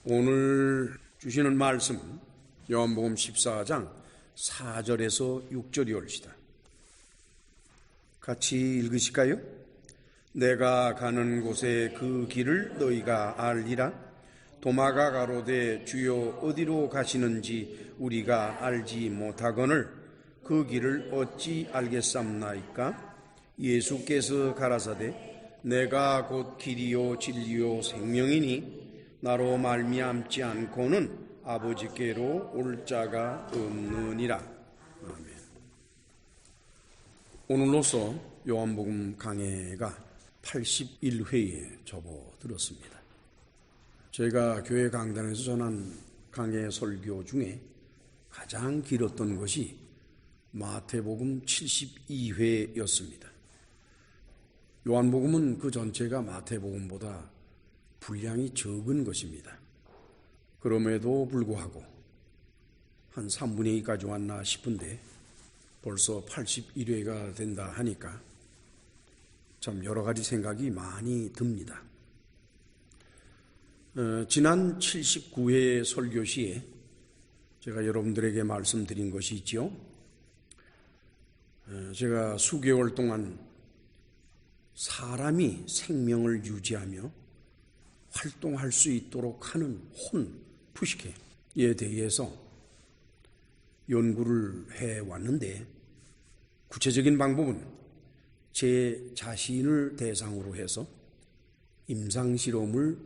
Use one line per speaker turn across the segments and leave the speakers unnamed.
오늘 주시는 말씀은 요한복음 14장 4절에서 6절이 옳시다. 같이 읽으실까요? 내가 가는 곳에 그 길을 너희가 알리라. 도마가 가로되 주여 어디로 가시는지 우리가 알지 못하거늘 그 길을 어찌 알겠삼나이까? 예수께서 가라사대 내가 곧 길이요 진리요 생명이니 나로 말미암지 않고는 아버지께로 올 자가 없느니라. 아멘. 오늘로써 요한복음 강해가 81회에 접어들었습니다. 저희가 교회 강단에서 전한 강해 설교 중에 가장 길었던 것이 마태복음 72회였습니다. 요한복음은 그 전체가 마태복음보다 분량이 적은 것입니다. 그럼에도 불구하고 한 3분의 2까지 왔나 싶은데 벌써 81회가 된다 하니까 참 여러 가지 생각이 많이 듭니다. 지난 79회 설교 시에 제가 여러분들에게 말씀드린 것이 있죠. 제가 수개월 동안 사람이 생명을 유지하며 활동할 수 있도록 하는 푸시케에 대해서 연구를 해왔는데 구체적인 방법은 제 자신을 대상으로 해서 임상실험을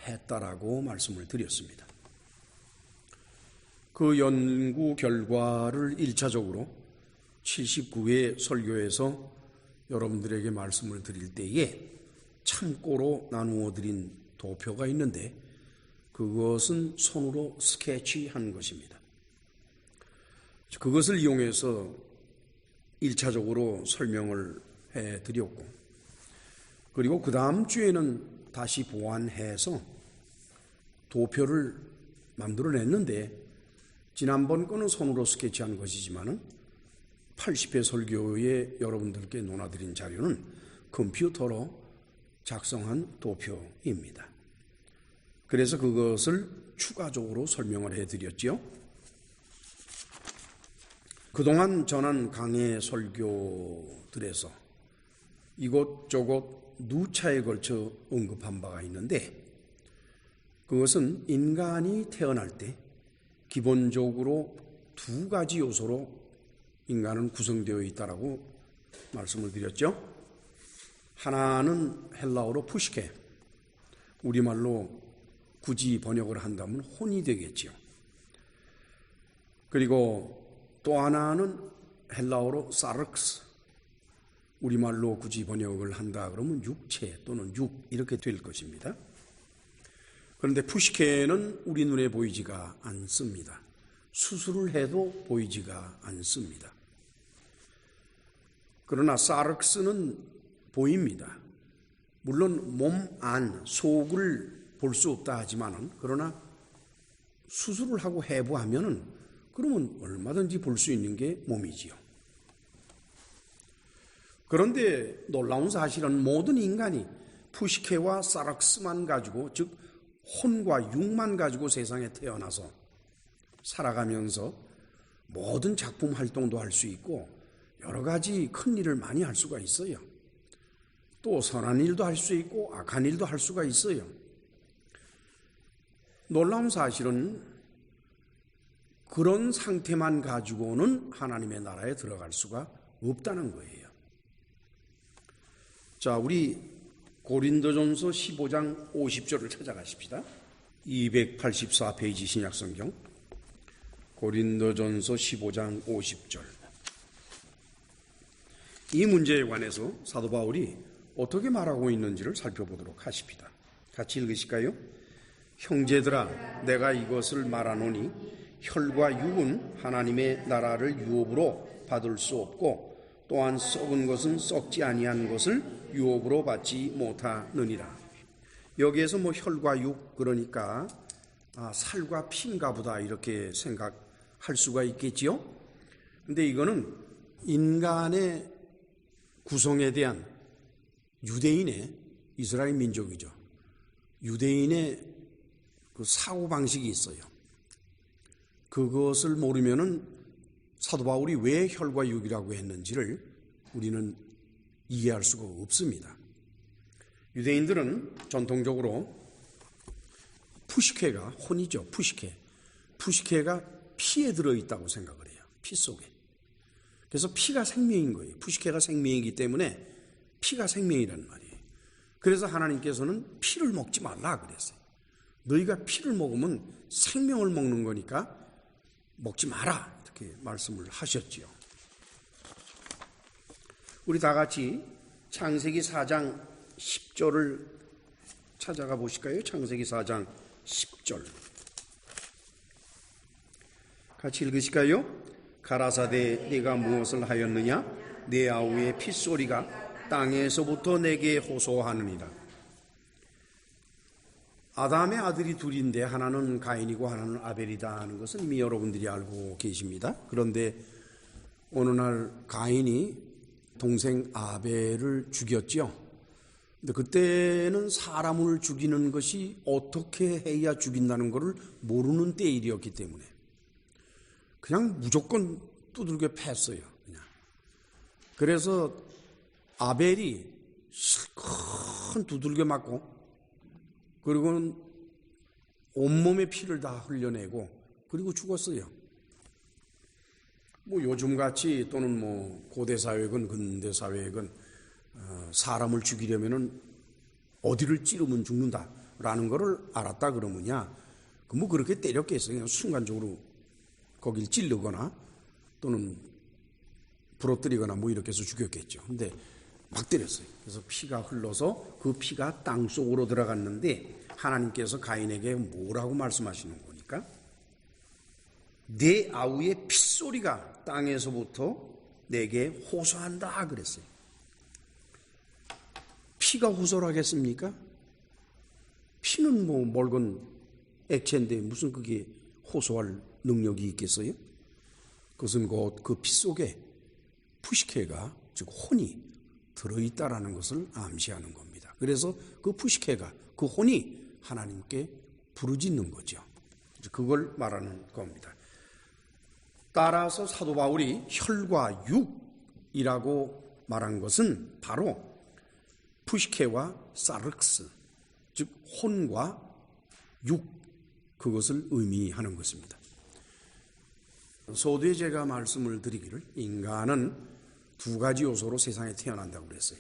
했다라고 말씀을 드렸습니다. 그 연구 결과를 1차적으로 79회 설교에서 여러분들에게 말씀을 드릴 때에 참고로 나누어 드린 도표가 있는데 그것은 손으로 스케치한 것입니다. 그것을 이용해서 1차적으로 설명을 해드렸고 그리고 그 다음 주에는 다시 보완해서 도표를 만들어냈는데 지난번 거는 손으로 스케치한 것이지만은 80회 설교에 여러분들께 논하드린 자료는 컴퓨터로 작성한 도표입니다. 그래서 그것을 추가적으로 설명을 해드렸죠. 그동안 전한 강해 설교들에서 이곳저곳 누차에 걸쳐 언급한 바가 있는데 그것은 인간이 태어날 때 기본적으로 두 가지 요소로 인간은 구성되어 있다라고 말씀을 드렸죠. 하나는 헬라어로 푸시케, 우리말로 굳이 번역을 한다면 혼이 되겠죠. 그리고 또 하나는 헬라어로 사르크스, 우리말로 굳이 번역을 한다 그러면 육체 또는 육 이렇게 될 것입니다. 그런데 푸시케는 우리 눈에 보이지가 않습니다. 수술을 해도 보이지가 않습니다. 그러나 사르크스는 보입니다. 물론 몸 안, 속을 볼 수 없다 하지만은 그러나 수술을 하고 해부하면은 그러면 얼마든지 볼 수 있는 게 몸이지요. 그런데 놀라운 사실은 모든 인간이 푸시케와 사르크스만 가지고 즉 혼과 육만 가지고 세상에 태어나서 살아가면서 모든 작품 활동도 할 수 있고 여러 가지 큰 일을 많이 할 수가 있어요. 또 선한 일도 할 수 있고 악한 일도 할 수가 있어요. 놀라운 사실은 그런 상태만 가지고는 하나님의 나라에 들어갈 수가 없다는 거예요. 자, 우리 고린도전서 15장 50절을 찾아가십시다. 284페이지 신약성경 고린도전서 15장 50절. 이 문제에 관해서 사도 바울이 어떻게 말하고 있는지를 살펴보도록 하십니다. 같이 읽으실까요? 형제들아, 내가 이것을 말하노니 혈과 육은 하나님의 나라를 유업으로 받을 수 없고 또한 썩은 것은 썩지 아니한 것을 유업으로 받지 못하느니라. 여기에서 혈과 육 그러니까 살과 피인가 보다 이렇게 생각할 수가 있겠지요. 근데 이거는 인간의 구성에 대한 유대인의 이스라엘 민족이죠. 유대인의 그 사고 방식이 있어요. 그것을 모르면은 사도 바울이 왜 혈과 육이라고 했는지를 우리는 이해할 수가 없습니다. 유대인들은 전통적으로 푸시케가 혼이죠. 푸시케가 피에 들어있다고 생각을 해요. 피 속에. 그래서 피가 생명인 거예요. 푸시케가 생명이기 때문에 피가 생명이란 말이에요. 그래서 하나님께서는 피를 먹지 말라 그랬어요. 너희가 피를 먹으면 생명을 먹는 거니까 먹지 마라 이렇게 말씀을 하셨지요. 우리 다 같이 창세기 4장 10절을 찾아가 보실까요? 창세기 4장 10절 같이 읽으실까요? 가라사대 네가 무엇을 하였느냐? 내 아우의 핏소리가 땅에서부터 내게 호소하느니라. 아담의 아들이 둘인데 하나는 가인이고 하나는 아벨이다 하는 것은 이미 여러분들이 알고 계십니다. 그런데 어느 날 가인이 동생 아벨을 죽였죠. 근데 그때는 사람을 죽이는 것이 어떻게 해야 죽인다는 것을 모르는 때일이었기 때문에 그냥 무조건 두들겨 팼어요. 그냥. 그래서 아벨이 실컷 두들겨 맞고 그리고는 온몸의 피를 다 흘려내고 그리고 죽었어요. 뭐 요즘같이 또는 뭐 고대사회건 근대사회건 사람을 죽이려면은 어디를 찌르면 죽는다라는 것을 알았다 그러면야 뭐 그렇게 때렸겠어요. 그냥 순간적으로 거길 찌르거나 또는 부러뜨리거나 뭐 이렇게 해서 죽였겠죠. 근데 막 때렸어요. 그래서 피가 흘러서 그 피가 땅 속으로 들어갔는데 하나님께서 가인에게 뭐라고 말씀하시는 거니까? 내 아우의 핏소리가 땅에서부터 내게 호소한다 그랬어요. 피가 호소를 하겠습니까? 피는 뭐 묽은 액체인데 무슨 그게 호소할 능력이 있겠어요? 그것은 곧 그 피 속에 푸시케가 즉 혼이 들어있다라는 것을 암시하는 겁니다. 그래서 그 푸시케가 그 혼이 하나님께 부르짖는 거죠. 그걸 말하는 겁니다. 따라서 사도 바울이 혈과 육이라고 말한 것은 바로 푸시케와 사르크스, 즉 혼과 육, 그것을 의미하는 것입니다. 서두에 제가 말씀을 드리기를 인간은 두 가지 요소로 세상에 태어난다고 그랬어요.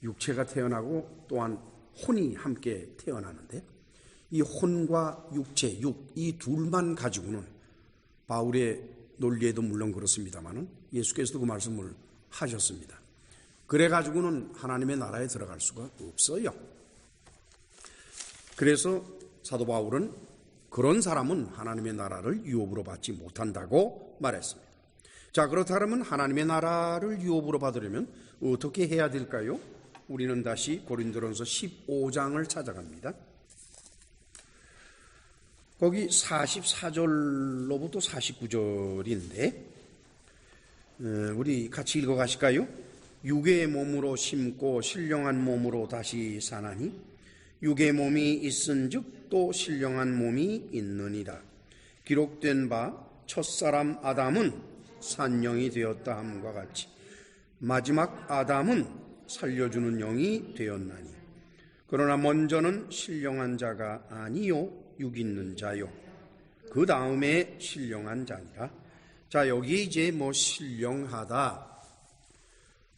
육체가 태어나고 또한 혼이 함께 태어나는데 이 혼과 육체, 육, 이 둘만 가지고는 바울의 논리에도 물론 그렇습니다만 예수께서도 그 말씀을 하셨습니다. 그래가지고는 하나님의 나라에 들어갈 수가 없어요. 그래서 사도 바울은 그런 사람은 하나님의 나라를 유업으로 받지 못한다고 말했습니다. 자, 그렇다면 하나님의 나라를 유업으로 받으려면 어떻게 해야 될까요? 우리는 다시 고린도전서 15장을 찾아갑니다. 거기 44절로부터 49절인데 우리 같이 읽어가실까요? 육의 몸으로 심고 신령한 몸으로 다시 사나니 육의 몸이 있은즉 또 신령한 몸이 있느니라. 기록된 바 첫사람 아담은 산영이 되었다 함과 같이 마지막 아담은 살려주는 영이 되었나니 그러나 먼저는 신령한 자가 아니요 육 있는 자요 그 다음에 신령한 자니라. 자, 여기 이제 뭐 신령하다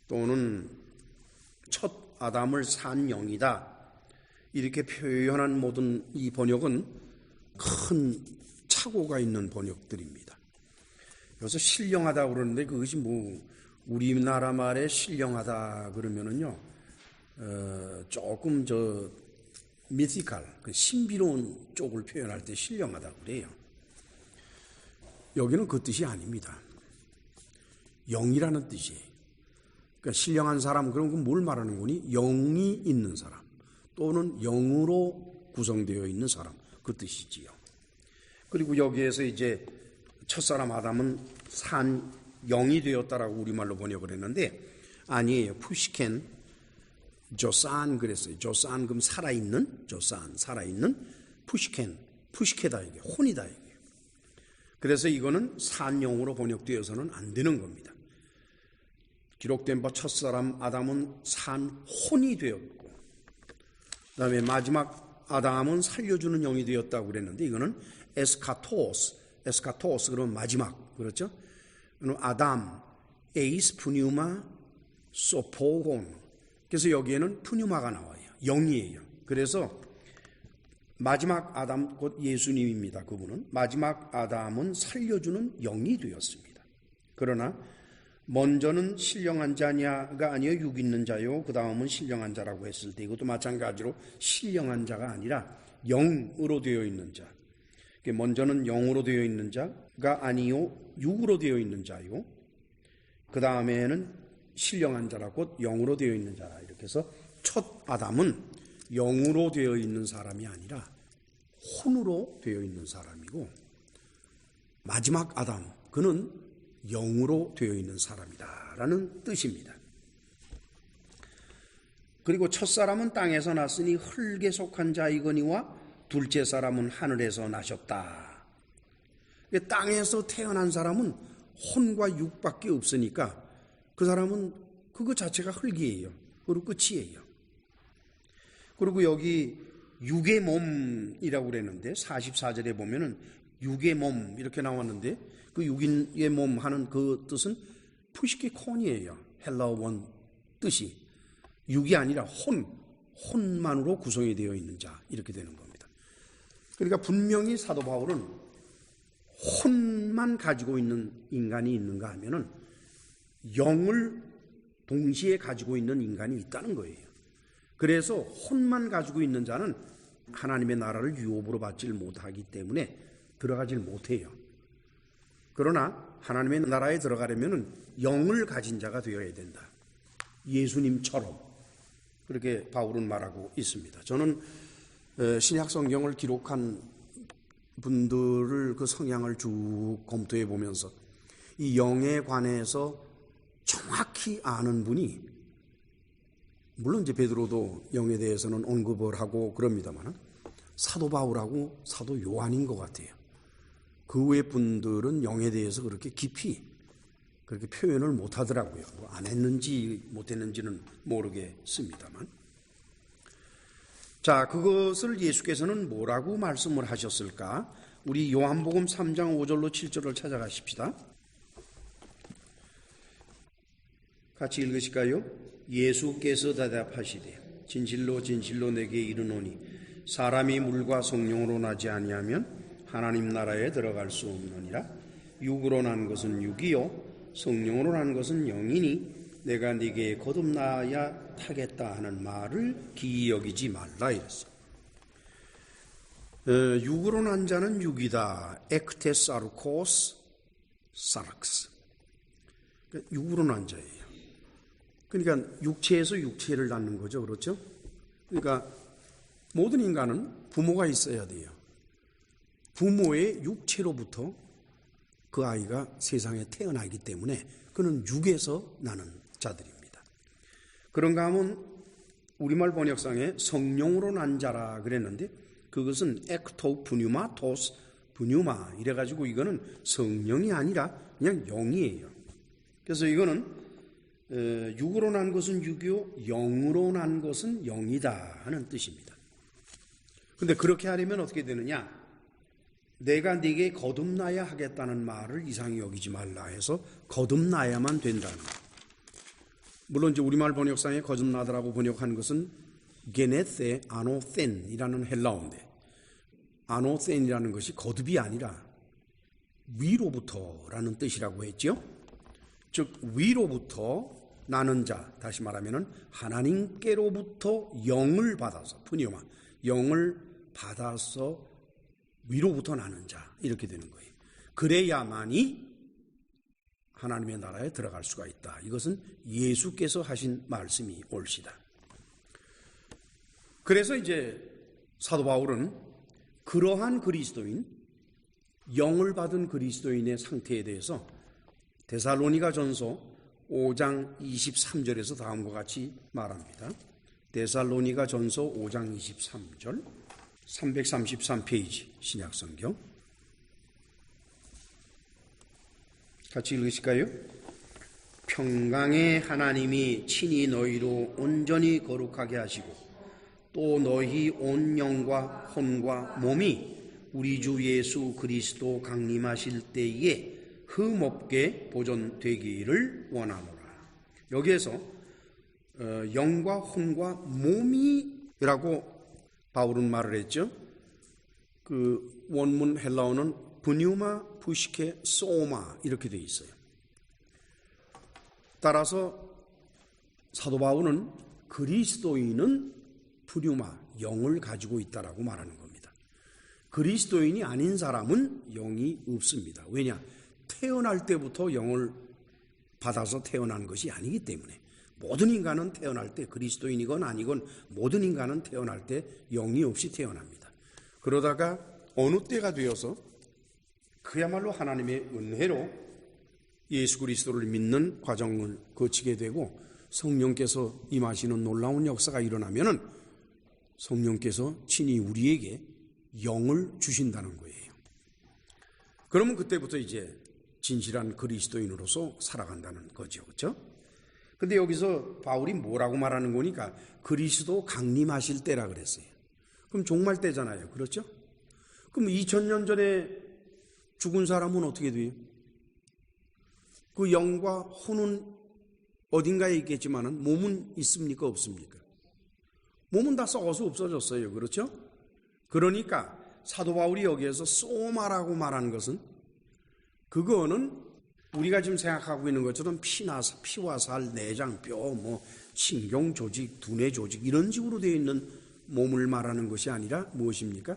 또는 첫 아담을 산 영이다 이렇게 표현한 모든 이 번역은 큰 착오가 있는 번역들입니다. 여기서 신령하다 그러는데 그것이 뭐 우리나라 말에 신령하다 그러면은요 조금 미티컬 그 신비로운 쪽을 표현할 때 신령하다 그래요. 여기는 그 뜻이 아닙니다. 영이라는 뜻이에요. 그러니까 신령한 사람 그럼 뭘 말하는 거니? 영이 있는 사람 또는 영으로 구성되어 있는 사람 그 뜻이지요. 그리고 여기에서 이제 첫사람 아담은 산 영이 되었다라고 우리말로 번역을 했는데 아니에요. 푸시켄 조산 그랬어요. 조산 그럼 살아있는 조산 살아있는 푸시켄 푸시케다 이게 혼이다 이게. 그래서 이거는 산 영으로 번역되어서는 안 되는 겁니다. 기록된 바 첫사람 아담은 산 혼이 되었고, 그다음에 마지막 아담은 살려주는 영이 되었다고 그랬는데 이거는 에스카토스 그러면 마지막, 그렇죠? 그럼 아담 에이스 푸뉴마 소포곤. 그래서 여기에는 푸뉴마가 나와요. 영이에요. 그래서 마지막 아담 곧 예수님입니다. 그분은 마지막 아담은 살려주는 영이 되었습니다. 그러나 먼저는 신령한 자냐가 아니요 육 있는 자요, 그 다음은 신령한 자라고 했을 때 이것도 마찬가지로 신령한 자가 아니라 영으로 되어 있는 자. 먼저는 영으로 되어 있는 자가 아니요 육으로 되어 있는 자요, 그 다음에는 신령한 자라 곧 영으로 되어 있는 자라. 이렇게 해서 첫 아담은 영으로 되어 있는 사람이 아니라 혼으로 되어 있는 사람이고, 마지막 아담 그는 영으로 되어 있는 사람이다 라는 뜻입니다. 그리고 첫사람은 땅에서 났으니 흙에 속한 자이거니와 둘째 사람은 하늘에서 나셨다. 땅에서 태어난 사람은 혼과 육밖에 없으니까 그 사람은 그거 자체가 흙이에요. 그리고 끝이에요. 그리고 여기 육의 몸이라고 그랬는데 44절에 보면은 육의 몸 이렇게 나왔는데 그 육의 몸 하는 그 뜻은 푸시케콘이에요. 헬라어 원 뜻이 육이 아니라 혼만으로 구성이 되어 있는 자 이렇게 되는 겁니다. 그러니까 분명히 사도 바울은 혼만 가지고 있는 인간이 있는가 하면은 영을 동시에 가지고 있는 인간이 있다는 거예요. 그래서 혼만 가지고 있는 자는 하나님의 나라를 유업으로 받질 못하기 때문에 들어가질 못해요. 그러나 하나님의 나라에 들어가려면 영을 가진 자가 되어야 된다. 예수님처럼 그렇게 바울은 말하고 있습니다. 저는 신약 성경을 기록한 분들을 그 성향을 쭉 검토해 보면서 이 영에 관해서 정확히 아는 분이, 물론 이제 베드로도 영에 대해서는 언급을 하고 그럽니다만 사도 바울하고 사도 요한인 것 같아요. 그 외 분들은 영에 대해서 그렇게 깊이 그렇게 표현을 못 하더라고요. 뭐 안 했는지 못 했는지는 모르겠습니다만. 자, 그것을 예수께서는 뭐라고 말씀을 하셨을까? 우리 요한복음 3장 5절로 7절을 찾아가십시다. 같이 읽으실까요? 예수께서 대답하시되 진실로 진실로 내게 이르노니 사람이 물과 성령으로 나지 아니하면 하나님 나라에 들어갈 수 없느니라. 육으로 난 것은 육이요 성령으로 난 것은 영이니 내가 네게 거듭나야 타겠다 하는 말을 기이 여기지 말라 이랬어. 육으로 난 자는 육이다. ektesaurkos sarx. 육으로 난 자예요. 그러니까 육체에서 육체를 낳는 거죠. 그렇죠? 그러니까 모든 인간은 부모가 있어야 돼요. 부모의 육체로부터 그 아이가 세상에 태어나기 때문에 그는 육에서 나는 자들입니다. 그런가 하면 우리말 번역상에 성령으로 난 자라 그랬는데 그것은 엑토 푸뉴마 토스 푸뉴마 이래가지고 이거는 성령이 아니라 그냥 영이에요. 그래서 이거는 육으로 난 것은 육이요 영으로 난 것은 영이다 하는 뜻입니다. 근데 그렇게 하려면 어떻게 되느냐? 내가 네게 거듭나야 하겠다는 말을 이상히 여기지 말라 해서 거듭나야만 된다는 것. 물론 이제 우리말 번역상에 거듭나다라고 번역한 것은 게네세 아노센이라는 헬라어인데 아노센이라는 것이 거듭이 아니라 위로부터라는 뜻이라고 했죠. 즉 위로부터 나는 자, 다시 말하면 하나님께로부터 영을 받아서 푸니오마 영을 받아서 위로부터 나는 자 이렇게 되는 거예요. 그래야만이 하나님의 나라에 들어갈 수가 있다. 이것은 예수께서 하신 말씀이 옳시다. 그래서 이제 사도 바울은 그러한 그리스도인, 영을 받은 그리스도인의 상태에 대해서 데살로니가 전서 5장 23절에서 다음과 같이 말합니다. 데살로니가 전서 5장 23절 333페이지 신약성경 같이 읽으실까요? 평강의 하나님이 친히 너희로 온전히 거룩하게 하시고 또 너희 온 영과 혼과 몸이 우리 주 예수 그리스도 강림하실 때에 흠없게 보존되기를 원하노라. 여기에서 영과 혼과 몸이라고 바울은 말을 했죠. 그 원문 헬라어는 브뉴마 푸시케 소마 이렇게 되어 있어요. 따라서 사도 바울은 그리스도인은 브뉴마 영을 가지고 있다라고 말하는 겁니다. 그리스도인이 아닌 사람은 영이 없습니다. 왜냐? 태어날 때부터 영을 받아서 태어난 것이 아니기 때문에 모든 인간은 태어날 때 그리스도인이건 아니건 모든 인간은 태어날 때 영이 없이 태어납니다. 그러다가 어느 때가 되어서 그야말로 하나님의 은혜로 예수 그리스도를 믿는 과정을 거치게 되고 성령께서 임하시는 놀라운 역사가 일어나면은 성령께서 친히 우리에게 영을 주신다는 거예요. 그러면 그때부터 이제 진실한 그리스도인으로서 살아간다는 거죠. 그렇죠? 근데 여기서 바울이 뭐라고 말하는 거니까 그리스도 강림하실 때라 그랬어요. 그럼 종말 때잖아요. 그렇죠? 그럼 2000년 전에 죽은 사람은 어떻게 돼요? 그 영과 혼은 어딘가에 있겠지만은 몸은 있습니까? 없습니까? 몸은 다 썩어서 없어졌어요. 그렇죠? 그러니까 사도 바울이 여기에서 소마라고 말하는 것은 그거는 우리가 지금 생각하고 있는 것처럼 피와 살, 내장, 뼈, 신경 조직, 두뇌 조직 이런 식으로 되어 있는 몸을 말하는 것이 아니라 무엇입니까?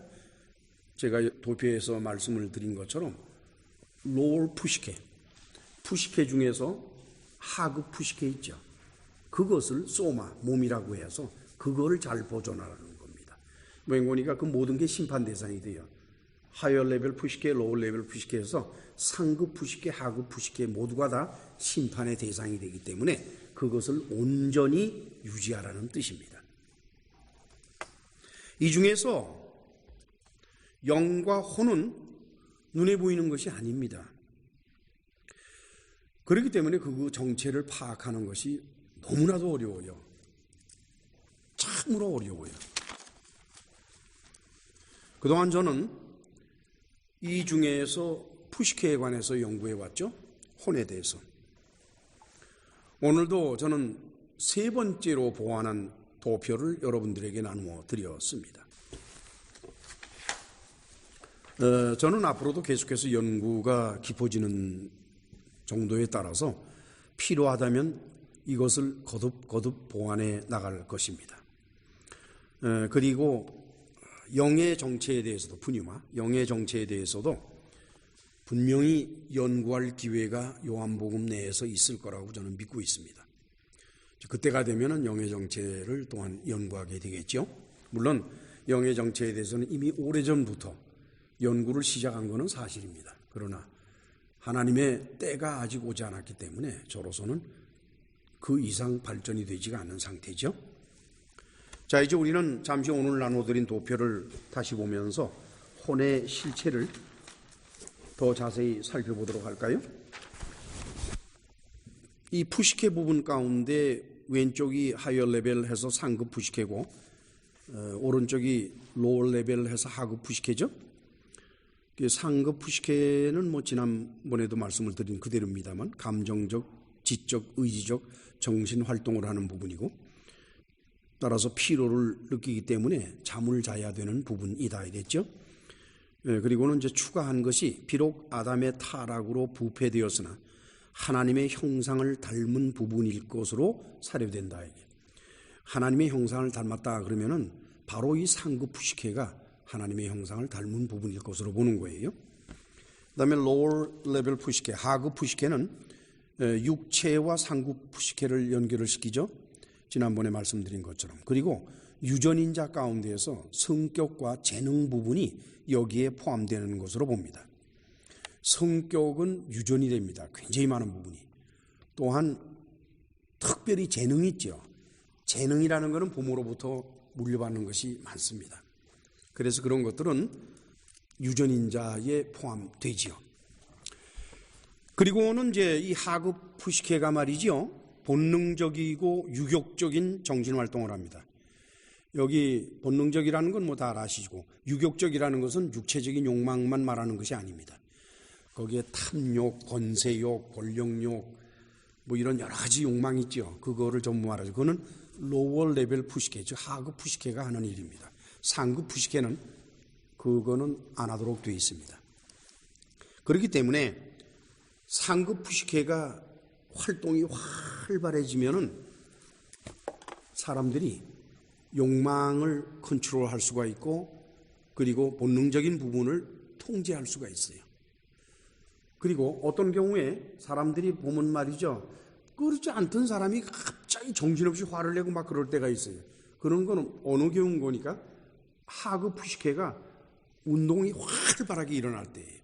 제가 도표에서 말씀을 드린 것처럼 로울 푸시케, 푸시케 중에서 하급 푸시케 있죠. 그것을 소마, 몸이라고 해서 그거를 잘 보존하라는 겁니다. 보니까 그 모든 게 심판 대상이 돼요. 하이어 레벨 푸시케, 로우 레벨 푸시케에서 상급 푸시케, 하급 푸시케 모두가 다 심판의 대상이 되기 때문에 그것을 온전히 유지하라는 뜻입니다. 이 중에서 영과 혼은 눈에 보이는 것이 아닙니다. 그렇기 때문에 그 정체를 파악하는 것이 너무나도 어려워요. 참으로 어려워요. 그동안 저는 이 중에서 푸시케에 관해서 연구해 왔죠. 혼에 대해서. 오늘도 저는 세 번째로 보완한 도표를 여러분들에게 나누어 드렸습니다. 저는 앞으로도 계속해서 연구가 깊어지는 정도에 따라서 필요하다면 이것을 거듭 보완해 나갈 것입니다. 그리고 영의 정체에 대해서도 영의 정체에 대해서도 분명히 연구할 기회가 요한복음 내에서 있을 거라고 저는 믿고 있습니다. 그때가 되면은 영의 정체를 또한 연구하게 되겠죠. 물론 영의 정체에 대해서는 이미 오래전부터 연구를 시작한 것은 사실입니다. 그러나 하나님의 때가 아직 오지 않았기 때문에 저로서는 그 이상 발전이 되지가 않는 상태죠. 자, 이제 우리는 잠시 오늘 나눠드린 도표를 다시 보면서 혼의 실체를 더 자세히 살펴보도록 할까요? 이 푸시케 부분 가운데 왼쪽이 하이어 레벨 해서 상급 푸시케고 오른쪽이 로우 레벨 해서 하급 푸시케죠. 상급 푸시케는 지난번에도 말씀을 드린 그대로입니다만 감정적, 지적, 의지적, 정신 활동을 하는 부분이고 따라서 피로를 느끼기 때문에 잠을 자야 되는 부분이다 이랬죠. 그리고는 이제 추가한 것이 비록 아담의 타락으로 부패되었으나 하나님의 형상을 닮은 부분일 것으로 사료된다. 이게 하나님의 형상을 닮았다 그러면은 바로 이 상급 푸시케가 하나님의 형상을 닮은 부분일 것으로 보는 거예요. 그다음에 로우 레벨 푸시케, 하급 푸시케는 육체와 상급 푸시케를 연결을 시키죠. 지난번에 말씀드린 것처럼. 그리고 유전인자 가운데에서 성격과 재능 부분이 여기에 포함되는 것으로 봅니다. 성격은 유전이 됩니다. 굉장히 많은 부분이. 또한 특별히 재능이 있죠. 재능이라는 것은 부모로부터 물려받는 것이 많습니다. 그래서 그런 것들은 유전인자에 포함되지요. 그리고는 이제 이 하급 푸시케가 말이지요, 본능적이고 유격적인 정신활동을 합니다. 여기 본능적이라는 건 뭐 다 아시고, 유격적이라는 것은 육체적인 욕망만 말하는 것이 아닙니다. 거기에 탐욕, 권세욕, 권력욕, 뭐 이런 여러 가지 욕망이 있죠. 그거를 전부 말하죠. 그거는 로워 레벨 푸시케, 즉 하급 푸시케가 하는 일입니다. 상급 푸시케는 그거는 안 하도록 되어 있습니다. 그렇기 때문에 상급 푸시케가 활동이 활발해지면은 사람들이 욕망을 컨트롤할 수가 있고, 그리고 본능적인 부분을 통제할 수가 있어요. 그리고 어떤 경우에 사람들이 보면 말이죠, 그렇지 않던 사람이 갑자기 정신없이 화를 내고 막 그럴 때가 있어요. 그런 거는 어느 경우인 거니까 하급 푸시케가 운동이 활발하게 일어날 때예요.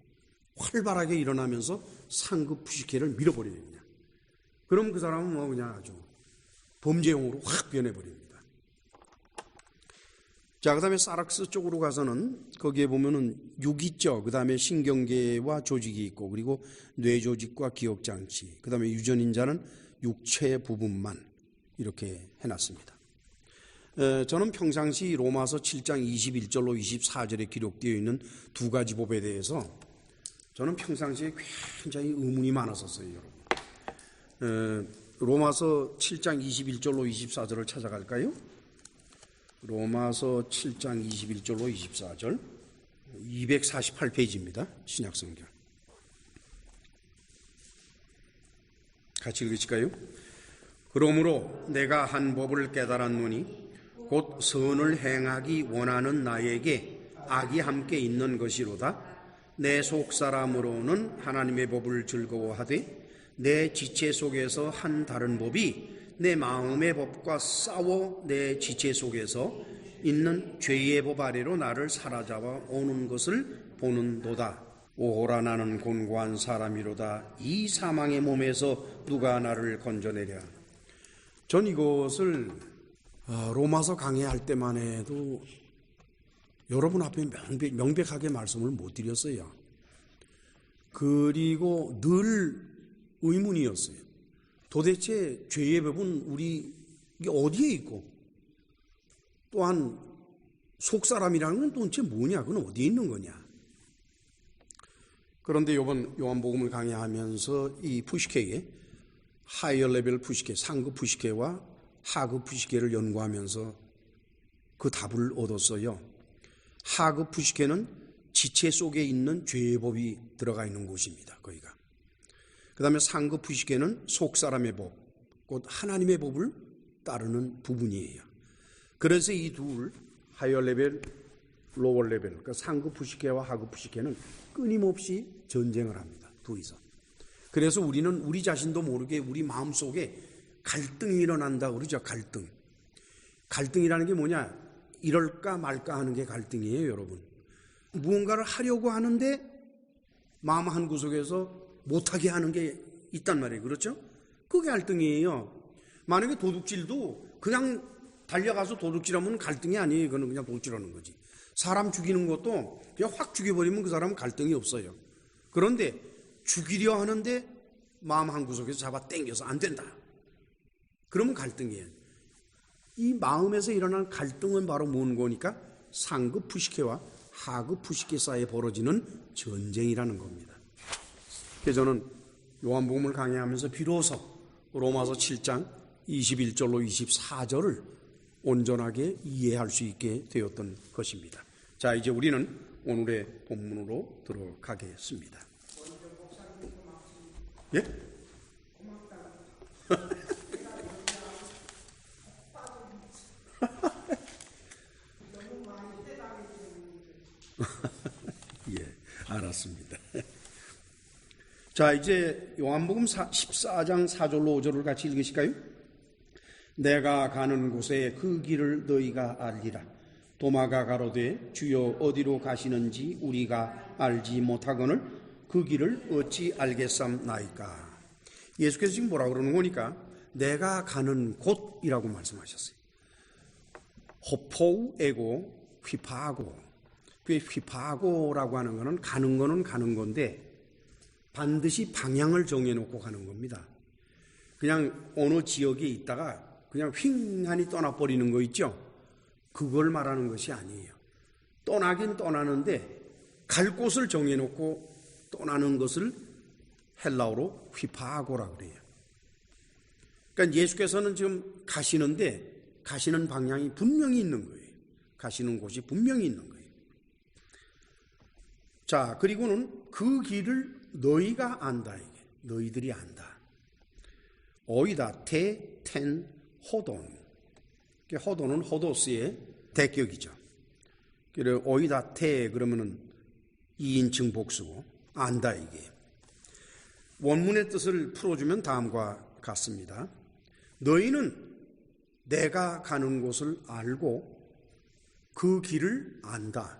활발하게 일어나면서 상급 푸시케를 밀어버려요, 그냥. 그럼 그 사람은 뭐 그냥 아주 범죄용으로 확 변해버립니다. 자, 그 다음에 사락스 쪽으로 가서는 거기에 보면은 육이 있죠. 그 다음에 신경계와 조직이 있고, 그리고 뇌조직과 기억장치, 그 다음에 유전인자는 육체 부분만 이렇게 해놨습니다. 저는 평상시 로마서 7장 21절로 24절에 기록되어 있는 두 가지 법에 대해서 저는 평상시에 굉장히 의문이 많았었어요, 여러분. 로마서 7장 21절로 24절을 찾아갈까요? 로마서 7장 21절로 24절, 248페이지입니다. 신약성경. 같이 읽으실까요? 그러므로 내가 한 법을 깨달았노니 곧 선을 행하기 원하는 나에게 악이 함께 있는 것이로다. 내 속사람으로는 하나님의 법을 즐거워하되 내 지체 속에서 한 다른 법이 내 마음의 법과 싸워 내 지체 속에서 있는 죄의 법 아래로 나를 사로잡아 오는 것을 보는도다. 오호라 나는 곤고한 사람이로다. 이 사망의 몸에서 누가 나를 건져내랴. 전 이것을 로마서 강의할 때만 해도 여러분 앞에 명백하게 말씀을 못 드렸어요. 그리고 늘 의문이었어요. 도대체 죄의 법은 우리 어디에 있고, 또한 속사람이라는 건 도대체 뭐냐, 그건 어디에 있는 거냐. 그런데 이번 요한복음을 강의하면서 이 푸시케의 하이어 레벨 푸시케, 상급 푸시케와 하급 푸시케를 연구하면서 그 답을 얻었어요. 하급 푸시케는 지체 속에 있는 죄의 법이 들어가 있는 곳입니다, 거기가. 그 다음에 상급 푸시케는 속사람의 법, 곧 하나님의 법을 따르는 부분이에요. 그래서 이 둘, 하이어 레벨, 로워 레벨, 그러니까 상급 푸시케와 하급 푸시케는 끊임없이 전쟁을 합니다, 둘이서. 그래서 우리는 우리 자신도 모르게 우리 마음속에 갈등이 일어난다 그러죠, 갈등. 갈등이라는 게 뭐냐? 이럴까 말까 하는 게 갈등이에요, 여러분. 무언가를 하려고 하는데 마음 한 구석에서 못하게 하는 게 있단 말이에요. 그렇죠? 그게 갈등이에요. 만약에 도둑질도 그냥 달려가서 도둑질하면 갈등이 아니에요. 그건 그냥 도둑질하는 거지. 사람 죽이는 것도 그냥 확 죽여버리면 그 사람은 갈등이 없어요. 그런데 죽이려 하는데 마음 한 구석에서 잡아 당겨서 안 된다. 그러면 갈등이에요. 이 마음에서 일어나는 갈등은 바로 뭔 거니까 상급 푸시케와 하급 푸시케 사이에 벌어지는 전쟁이라는 겁니다. 그래서 저는 요한복음을 강의하면서 비로소 로마서 7장 21절로 24절을 온전하게 이해할 수 있게 되었던 것입니다. 자, 이제 우리는 오늘의 본문으로 들어가겠습니다. 예? 예, 알았습니다. 자, 이제 요한복음 14장 4절로 5절을 같이 읽으실까요? 내가 가는 곳에 그 길을 너희가 알리라. 도마가 가로되 주여 어디로 가시는지 우리가 알지 못하거늘 그 길을 어찌 알겠삼나이까. 예수께서 지금 뭐라고 그러는 거니까 내가 가는 곳이라고 말씀하셨어요. 호포우 에고 휘파하고 그 휘파고라고 하는 거는 가는 건데 반드시 방향을 정해놓고 가는 겁니다. 그냥 어느 지역에 있다가 그냥 휑하니 떠나버리는 거 있죠? 그걸 말하는 것이 아니에요. 떠나긴 떠나는데 갈 곳을 정해놓고 떠나는 것을 헬라어로 휘파고라 그래요. 그러니까 예수께서는 지금 가시는데 가시는 방향이 분명히 있는 거예요. 가시는 곳이 분명히 있는 거예요. 자, 그리고는 그 길을 너희가 안다. 이게 너희들이 안다. 어이다 테, 텐, 호돈. 호돈은 호도스의 대격이죠. 그래서 어이다 테 그러면은 2인칭 복수고 안다 이게. 원문의 뜻을 풀어주면 다음과 같습니다. 너희는 내가 가는 곳을 알고 그 길을 안다.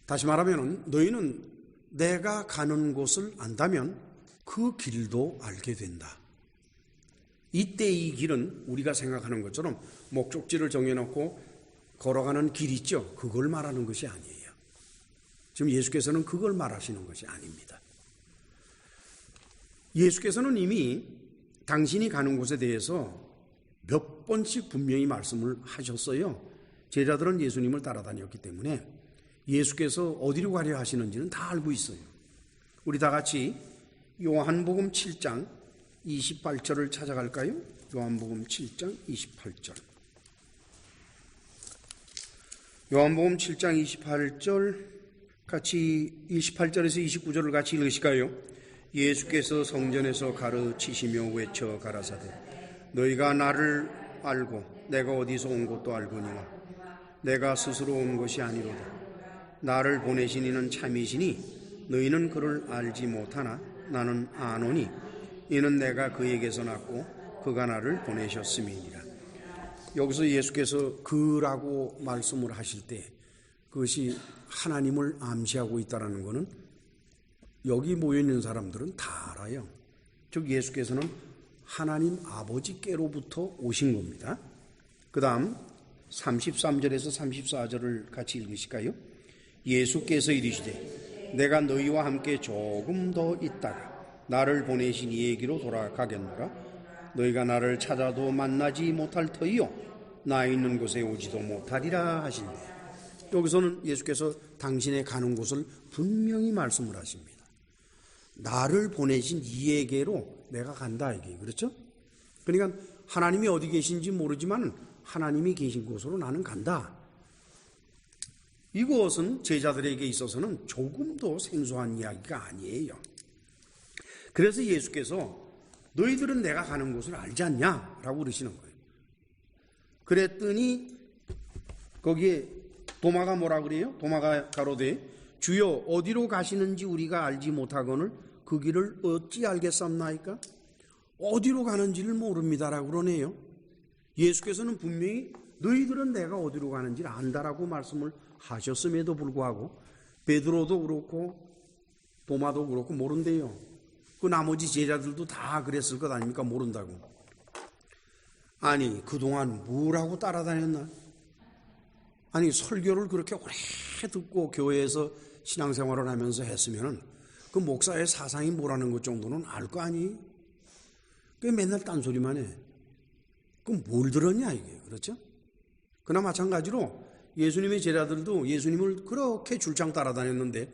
다시 말하면 너희는 내가 가는 곳을 안다면 그 길도 알게 된다. 이때 이 길은 우리가 생각하는 것처럼 목적지를 정해놓고 걸어가는 길 있죠. 그걸 말하는 것이 아니에요. 지금 예수께서는 그걸 말하시는 것이 아닙니다. 예수께서는 이미 당신이 가는 곳에 대해서 몇 번씩 분명히 말씀을 하셨어요. 제자들은 예수님을 따라다녔기 때문에 예수께서 어디로 가려 하시는지는 다 알고 있어요. 우리 다 같이 요한복음 7장 28절을 찾아갈까요? 요한복음 7장 28절. 요한복음 7장 28절 같이 28절에서 29절을 같이 읽으실까요? 예수께서 성전에서 가르치시며 외쳐 가라사대 너희가 나를 알고 내가 어디서 온 것도 알거니와 내가 스스로 온 것이 아니로다. 나를 보내신 이는 참이시니 너희는 그를 알지 못하나 나는 아노니 이는 내가 그에게서 났고 그가 나를 보내셨음이니라. 여기서 예수께서 그라고 말씀을 하실 때 그것이 하나님을 암시하고 있다는 것은 여기 모여있는 사람들은 다 알아요. 즉 예수께서는 하나님 아버지께로부터 오신 겁니다. 그 다음 33절에서 34절을 같이 읽으실까요? 예수께서 이르시되 내가 너희와 함께 조금 더 있다가 나를 보내신 이에게로 돌아가겠노라. 너희가 나를 찾아도 만나지 못할 터이요 나 있는 곳에 오지도 못하리라 하신대. 여기서는 예수께서 당신의 가는 곳을 분명히 말씀을 하십니다. 나를 보내신 이에게로 내가 간다 이게 그렇죠? 그러니까 하나님이 어디 계신지 모르지만 하나님이 계신 곳으로 나는 간다. 이것은 제자들에게 있어서는 조금도 생소한 이야기가 아니에요. 그래서 예수께서 너희들은 내가 가는 곳을 알지 않냐? 라고 그러시는 거예요. 그랬더니 거기에 도마가 뭐라 그래요? 도마가 가로되 주여 어디로 가시는지 우리가 알지 못하거늘 그 길을 어찌 알겠사옵나이까? 어디로 가는지를 모릅니다라고 그러네요. 예수께서는 분명히 너희들은 내가 어디로 가는지를 안다라고 말씀을 하셨음에도 불구하고 베드로도 그렇고 도마도 그렇고 모른대요. 그 나머지 제자들도 다 그랬을 것 아닙니까? 모른다고. 아니 그동안 뭐라고 따라다녔나? 아니 설교를 그렇게 오래 듣고 교회에서 신앙생활을 하면서 했으면 그 목사의 사상이 뭐라는 것 정도는 알 거 아니? 그 맨날 딴소리만 해. 그럼 뭘 들었냐 이게 그렇죠? 그나 마찬가지로 예수님의 제자들도 예수님을 그렇게 줄창 따라다녔는데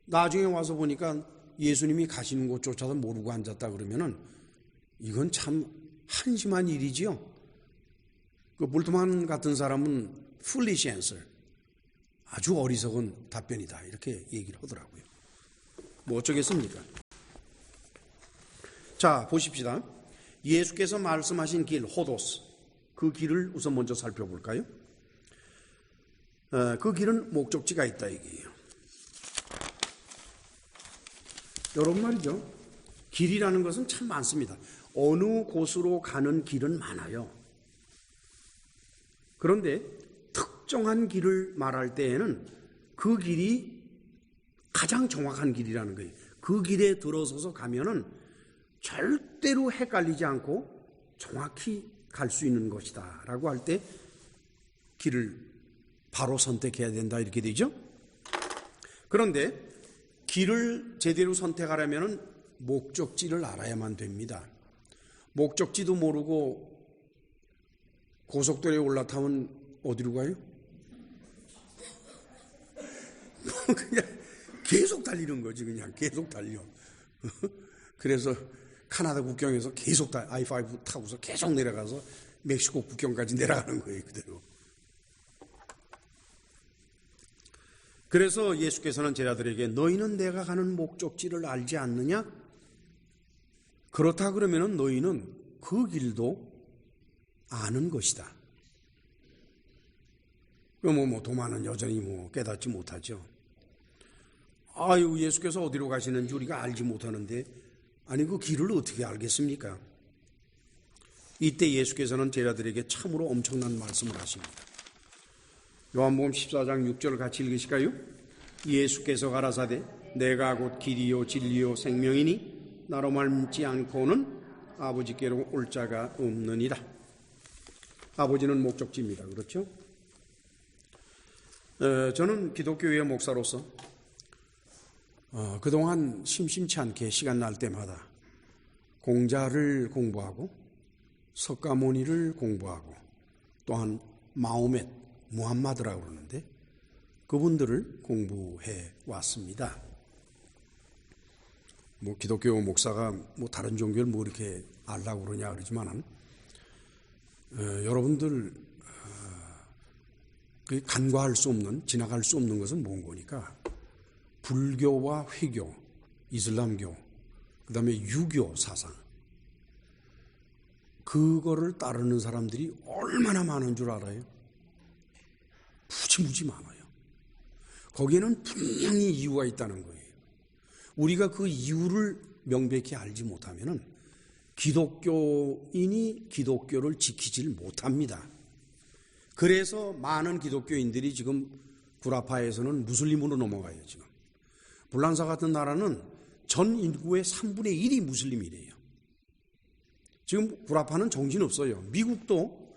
나중에 와서 보니까 예수님이 가시는 곳조차도 모르고 앉았다 그러면은 이건 참 한심한 일이지요. 그 볼트만 같은 사람은 foolish answer, 아주 어리석은 답변이다 이렇게 얘기를 하더라고요. 뭐 어쩌겠습니까? 자 보십시다. 예수께서 말씀하신 길 호도스, 그 길을 우선 먼저 살펴볼까요? 그 길은 목적지가 있다 이게요. 여러분 말이죠. 길이라는 것은 참 많습니다. 어느 곳으로 가는 길은 많아요. 그런데 특정한 길을 말할 때에는 그 길이 가장 정확한 길이라는 거예요. 그 길에 들어서서 가면은 절대로 헷갈리지 않고 정확히 갈 수 있는 것이다 라고 할 때 길을 바로 선택해야 된다 이렇게 되죠. 그런데 길을 제대로 선택하려면 목적지를 알아야만 됩니다. 목적지도 모르고 고속도로에 올라타면 어디로 가요? 그냥 계속 달리는 거지. 그냥 계속 달려. 그래서 카나다 국경에서 계속 I-5 타고서 계속 내려가서 멕시코 국경까지 내려가는 거예요. 그대로. 그래서 예수께서는 제자들에게 너희는 내가 가는 목적지를 알지 않느냐? 그렇다 그러면 너희는 그 길도 아는 것이다. 도마는 여전히 깨닫지 못하죠. 아유, 예수께서 어디로 가시는지 우리가 알지 못하는데, 아니, 그 길을 어떻게 알겠습니까? 이때 예수께서는 제자들에게 참으로 엄청난 말씀을 하십니다. 요한복음 14장 6절 같이 읽으실까요? 예수께서 가라사대 내가 곧 길이요 진리요 생명이니 나로 말미암지 않고는 아버지께로 올 자가 없느니라. 아버지는 목적지입니다. 그렇죠? 저는 기독교회 목사로서 그동안 심심치 않게 시간 날 때마다 공자를 공부하고 석가모니를 공부하고 또한 마호멧, 무함마드라고 그러는데 그분들을 공부해 왔습니다. 기독교 목사가 다른 종교를 이렇게 알라고 그러냐 그러지만은 여러분들 간과할 수 없는, 지나갈 수 없는 것은 뭔 거니까 불교와 회교, 이슬람교, 그 다음에 유교 사상, 그거를 따르는 사람들이 얼마나 많은 줄 알아요? 무지무지 많아요. 거기에는 분명히 이유가 있다는 거예요. 우리가 그 이유를 명백히 알지 못하면은 기독교인이 기독교를 지키질 못합니다. 그래서 많은 기독교인들이 지금 구라파에서는 무슬림으로 넘어가요. 지금 불란사 같은 나라는 전 인구의 3분의 1이 무슬림이래요. 지금 구라파는 정신없어요. 미국도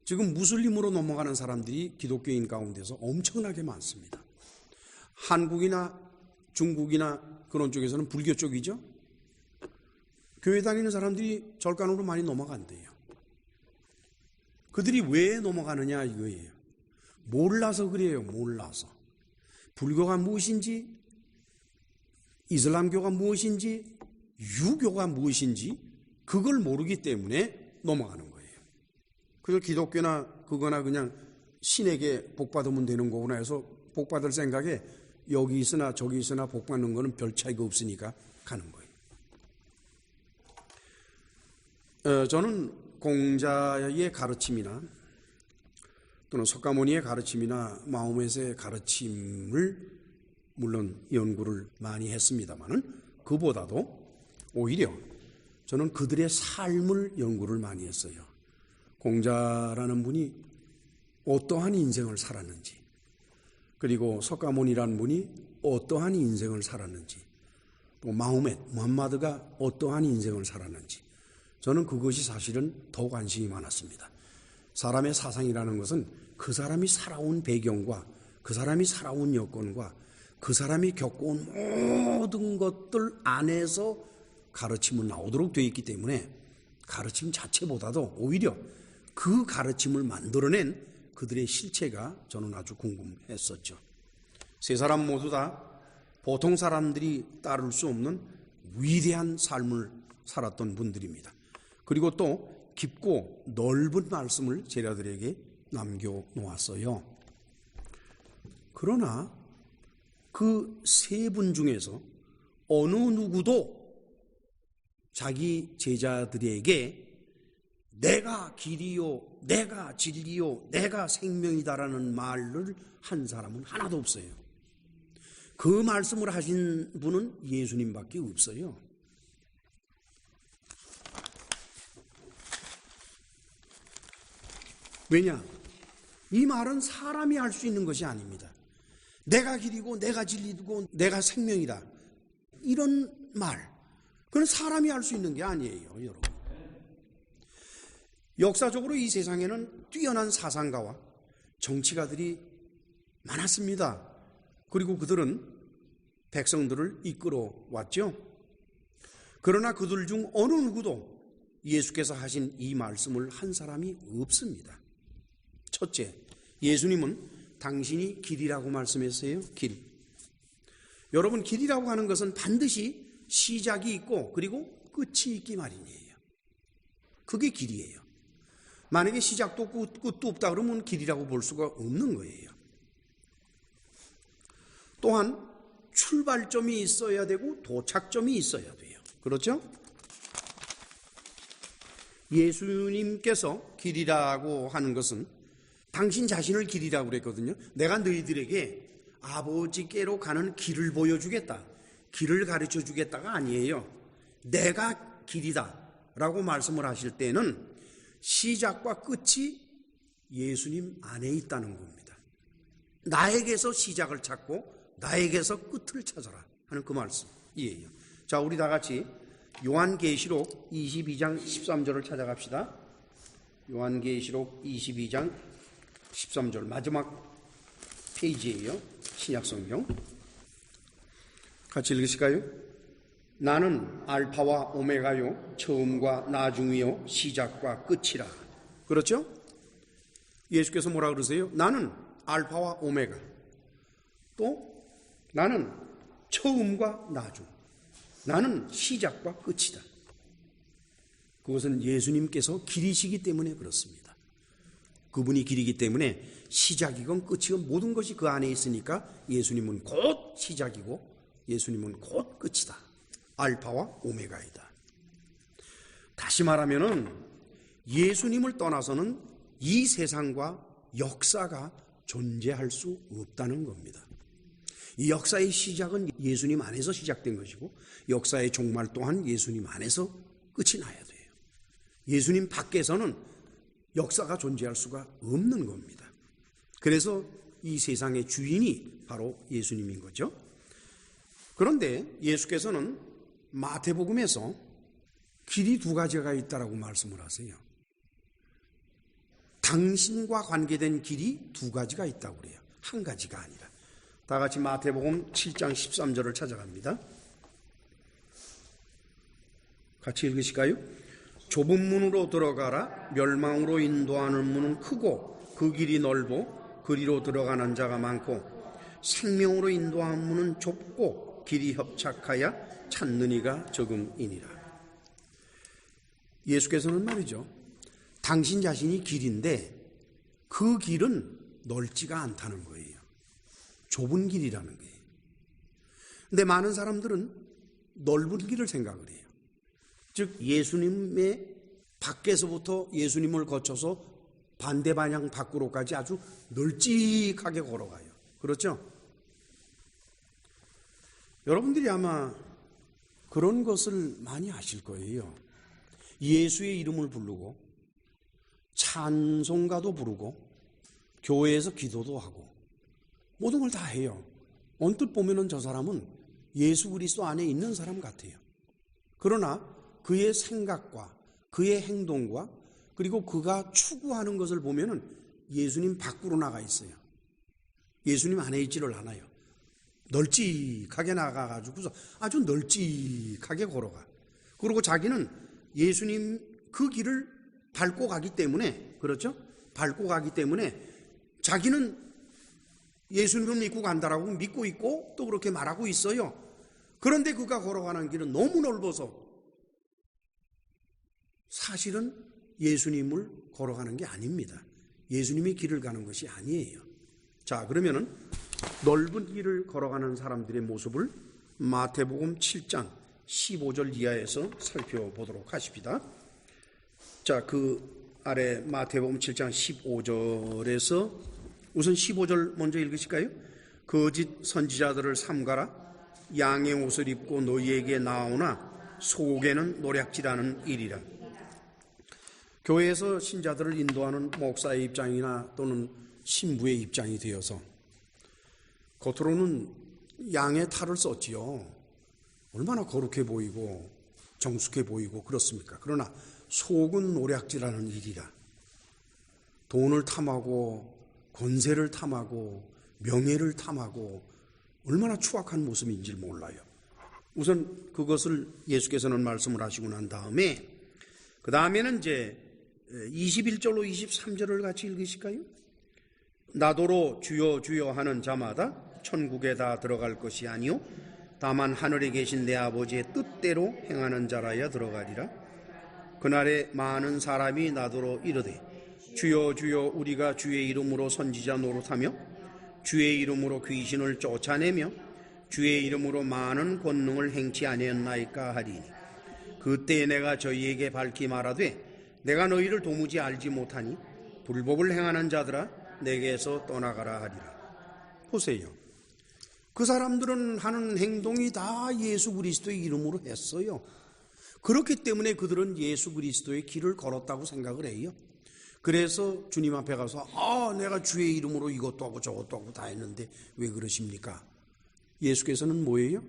지금 무슬림으로 넘어가는 사람들이 기독교인 가운데서 엄청나게 많습니다. 한국이나 중국이나 그런 쪽에서는 불교 쪽이죠. 교회 다니는 사람들이 절간으로 많이 넘어간대요. 그들이 왜 넘어가느냐 이거예요. 몰라서 그래요. 몰라서. 불교가 무엇인지, 이슬람교가 무엇인지, 유교가 무엇인지 그걸 모르기 때문에 넘어가는 거예요. 그래서 기독교나 그거나 그냥 신에게 복 받으면 되는 거구나 해서 복 받을 생각에 여기 있으나 저기 있으나 복 받는 거는 별 차이가 없으니까 가는 거예요. 저는 공자의 가르침이나 또는 석가모니의 가르침이나 마호멧의 가르침을 물론 연구를 많이 했습니다마는 그보다도 오히려 저는 그들의 삶을 연구를 많이 했어요. 공자라는 분이 어떠한 인생을 살았는지, 그리고 석가모니라는 분이 어떠한 인생을 살았는지, 또 마호멧, 무함마드가 어떠한 인생을 살았는지, 저는 그것이 사실은 더 관심이 많았습니다. 사람의 사상이라는 것은 그 사람이 살아온 배경과 그 사람이 살아온 여건과 그 사람이 겪어온 모든 것들 안에서 가르침은 나오도록 되어 있기 때문에 가르침 자체보다도 오히려 그 가르침을 만들어낸 그들의 실체가 저는 아주 궁금했었죠. 세 사람 모두 다 보통 사람들이 따를 수 없는 위대한 삶을 살았던 분들입니다. 그리고 또 깊고 넓은 말씀을 제자들에게 남겨놓았어요. 그러나 그 세 분 중에서 어느 누구도 자기 제자들에게 내가 길이요, 내가 진리요, 내가 생명이다라는 말을 한 사람은 하나도 없어요. 그 말씀을 하신 분은 예수님밖에 없어요. 왜냐? 이 말은 사람이 할 수 있는 것이 아닙니다. 내가 길이고 내가 진리고 내가 생명이다. 이런 말, 그건 사람이 할 수 있는 게 아니에요, 여러분. 역사적으로 이 세상에는 뛰어난 사상가와 정치가들이 많았습니다. 그리고 그들은 백성들을 이끌어 왔죠. 그러나 그들 중 어느 누구도 예수께서 하신 이 말씀을 한 사람이 없습니다. 첫째, 예수님은 당신이 길이라고 말씀했어요. 길. 여러분, 길이라고 하는 것은 반드시 시작이 있고 그리고 끝이 있기 마련이에요. 그게 길이에요. 만약에 시작도 없고 끝도 없다 그러면 길이라고 볼 수가 없는 거예요. 또한 출발점이 있어야 되고 도착점이 있어야 돼요. 그렇죠? 예수님께서 길이라고 하는 것은 당신 자신을 길이라고 그랬거든요. 내가 너희들에게 아버지께로 가는 길을 보여주겠다, 길을 가르쳐 주겠다가 아니에요. 내가 길이다 라고 말씀을 하실 때는 시작과 끝이 예수님 안에 있다는 겁니다. 나에게서 시작을 찾고 나에게서 끝을 찾아라 하는 그 말씀이에요. 자, 우리 다 같이 요한계시록 22장 13절을 찾아갑시다. 요한계시록 22장 13절 마지막 페이지예요. 신약성경. 같이 읽으실까요? 나는 알파와 오메가요, 처음과 나중이요, 시작과 끝이라. 그렇죠? 예수께서 뭐라 그러세요? 나는 알파와 오메가, 또 나는 처음과 나중, 나는 시작과 끝이다. 그것은 예수님께서 길이시기 때문에 그렇습니다. 그분이 길이기 때문에 시작이건 끝이건 모든 것이 그 안에 있으니까 예수님은 곧 시작이고 예수님은 곧 끝이다. 알파와 오메가이다. 다시 말하면은 예수님을 떠나서는 이 세상과 역사가 존재할 수 없다는 겁니다. 이 역사의 시작은 예수님 안에서 시작된 것이고 역사의 종말 또한 예수님 안에서 끝이 나야 돼요. 예수님 밖에서는 역사가 존재할 수가 없는 겁니다. 그래서 이 세상의 주인이 바로 예수님인 거죠. 그런데 예수께서는 마태복음에서 길이 두 가지가 있다라고 말씀을 하세요. 당신과 관계된 길이 두 가지가 있다고 그래요. 한 가지가 아니라. 다 같이 마태복음 7장 13절을 찾아갑니다. 같이 읽으실까요? 좁은 문으로 들어가라. 멸망으로 인도하는 문은 크고 그 길이 넓어 그리로 들어가는 자가 많고 생명으로 인도하는 문은 좁고 길이 협착하여 찾는 이가 적음이니라. 예수께서는 말이죠, 당신 자신이 길인데 그 길은 넓지가 않다는 거예요. 좁은 길이라는 거예요. 근데 많은 사람들은 넓은 길을 생각을 해요. 즉 예수님의 밖에서부터 예수님을 거쳐서 반대 방향 밖으로까지 아주 널찍하게 걸어가요. 그렇죠? 여러분들이 아마 그런 것을 많이 아실 거예요. 예수의 이름을 부르고 찬송가도 부르고 교회에서 기도도 하고 모든 걸 다 해요. 언뜻 보면은 저 사람은 예수 그리스도 안에 있는 사람 같아요. 그러나 그의 생각과 그의 행동과 그리고 그가 추구하는 것을 보면은 예수님 밖으로 나가 있어요. 예수님 안에 있지를 않아요. 널찍하게 나가가지고서 아주 널찍하게 걸어가. 그리고 자기는 예수님 그 길을 밟고 가기 때문에, 그렇죠? 밟고 가기 때문에 자기는 예수님을 믿고 간다라고 믿고 있고 또 그렇게 말하고 있어요. 그런데 그가 걸어가는 길은 너무 넓어서 사실은 예수님을 걸어가는 게 아닙니다. 예수님이 길을 가는 것이 아니에요. 자, 그러면은 넓은 길을 걸어가는 사람들의 모습을 마태복음 7장 15절 이하에서 살펴보도록 하십니다. 자, 그 아래 마태복음 7장 15절에서 우선 15절 먼저 읽으실까요? 거짓 선지자들을 삼가라. 양의 옷을 입고 너희에게 나오나 속에는 노략질하는 일이라. 교회에서 신자들을 인도하는 목사의 입장이나 또는 신부의 입장이 되어서 겉으로는 양의 탈을 썼지요. 얼마나 거룩해 보이고 정숙해 보이고 그렇습니까? 그러나 속은 노략질하는 일이라. 돈을 탐하고 권세를 탐하고 명예를 탐하고 얼마나 추악한 모습인지 몰라요. 우선 그것을 예수께서는 말씀을 하시고 난 다음에 그 다음에는 이제 21절로 23절을 같이 읽으실까요? 나더러 주여 주여 하는 자마다 천국에 다 들어갈 것이 아니요 다만 하늘에 계신 내 아버지의 뜻대로 행하는 자라야 들어가리라. 그날에 많은 사람이 나더러 이르되 주여 주여 우리가 주의 이름으로 선지자 노릇하며 주의 이름으로 귀신을 쫓아내며 주의 이름으로 많은 권능을 행치 아니했나이까 하리니 그때 내가 저희에게 밝히 말하되 내가 너희를 도무지 알지 못하니 불법을 행하는 자들아 내게서 떠나가라 하리라. 보세요. 그 사람들은 하는 행동이 다 예수 그리스도의 이름으로 했어요. 그렇기 때문에 그들은 예수 그리스도의 길을 걸었다고 생각을 해요. 그래서 주님 앞에 가서 내가 주의 이름으로 이것도 하고 저것도 하고 다 했는데 왜 그러십니까? 예수께서는 뭐예요?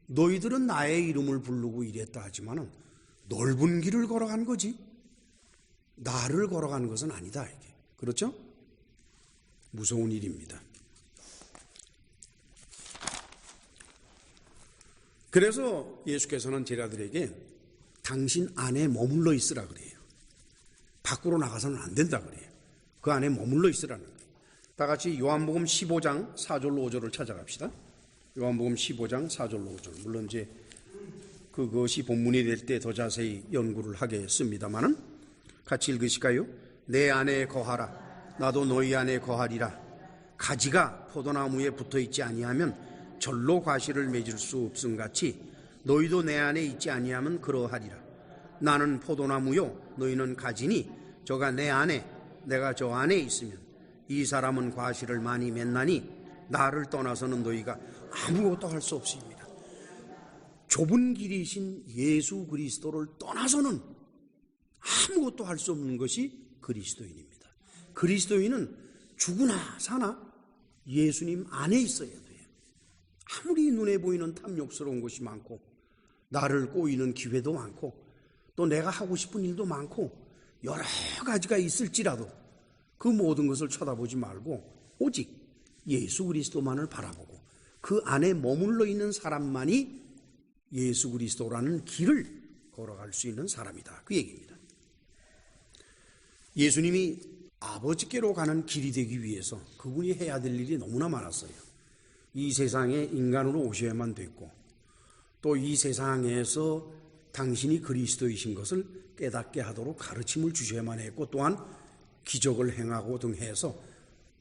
너희들은 나의 이름을 부르고 이랬다 하지만은 넓은 길을 걸어간 거지 나를 걸어간 것은 아니다 이게. 그렇죠? 무서운 일입니다. 그래서 예수께서는 제자들에게 당신 안에 머물러 있으라 그래요. 밖으로 나가서는 안 된다 그래요. 그 안에 머물러 있으라는 거예요. 다 같이 요한복음 15장 4절로 5절을 찾아갑시다. 요한복음 15장 4절로 5절. 물론 이제 그것이 본문이 될 때 더 자세히 연구를 하겠습니다만은 같이 읽으실까요? 내 안에 거하라. 나도 너희 안에 거하리라. 가지가 포도나무에 붙어 있지 아니하면 절로 과실을 맺을 수 없음 같이 너희도 내 안에 있지 아니하면 그러하리라. 나는 포도나무요 너희는 가지니 저가 내 안에 내가 저 안에 있으면 이 사람은 과실을 많이 맺나니 나를 떠나서는 너희가 아무것도 할 수 없습니다. 좁은 길이신 예수 그리스도를 떠나서는 아무것도 할 수 없는 것이 그리스도인입니다. 그리스도인은 죽으나 사나 예수님 안에 있어야 돼요. 아무리 눈에 보이는 탐욕스러운 것이 많고 나를 꼬이는 기회도 많고 또 내가 하고 싶은 일도 많고 여러 가지가 있을지라도 그 모든 것을 쳐다보지 말고 오직 예수 그리스도만을 바라보고 그 안에 머물러 있는 사람만이 예수 그리스도라는 길을 걸어갈 수 있는 사람이다. 그 얘기입니다. 예수님이 아버지께로 가는 길이 되기 위해서 그분이 해야 될 일이 너무나 많았어요. 이 세상에 인간으로 오셔야만 됐고 또 이 세상에서 당신이 그리스도이신 것을 깨닫게 하도록 가르침을 주셔야만 했고 또한 기적을 행하고 등 해서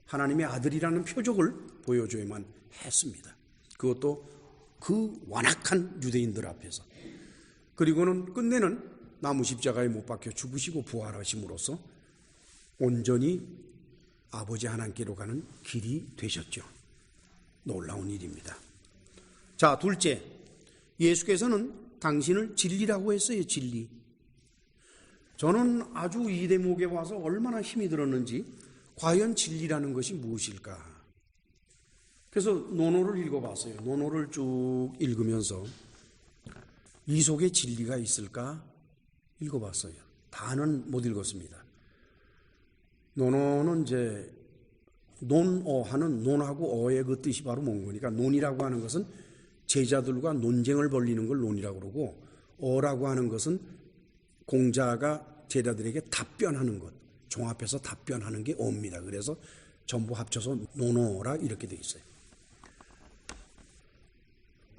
하나님의 아들이라는 표적을 보여줘야만 했습니다. 그것도 그 완악한 유대인들 앞에서. 그리고는 끝내는 나무 십자가에 못 박혀 죽으시고 부활하심으로써 온전히 아버지 하나님께로 가는 길이 되셨죠. 놀라운 일입니다. 자, 둘째, 예수께서는 당신을 진리라고 했어요. 진리. 저는 아주 이 대목에 와서 얼마나 힘이 들었는지 과연 진리라는 것이 무엇일까? 그래서 논어를 읽어봤어요. 논어를 쭉 읽으면서 이 속에 진리가 있을까 읽어봤어요. 다는 못 읽었습니다. 논어는 이제 논어하는 논하고 어의 그 뜻이 바로 뭔 거니까 논이라고 하는 것은 제자들과 논쟁을 벌리는 걸 논이라고 그러고 어라고 하는 것은 공자가 제자들에게 답변하는 것, 종합해서 답변하는 게 어입니다. 그래서 전부 합쳐서 논어라 이렇게 돼 있어요.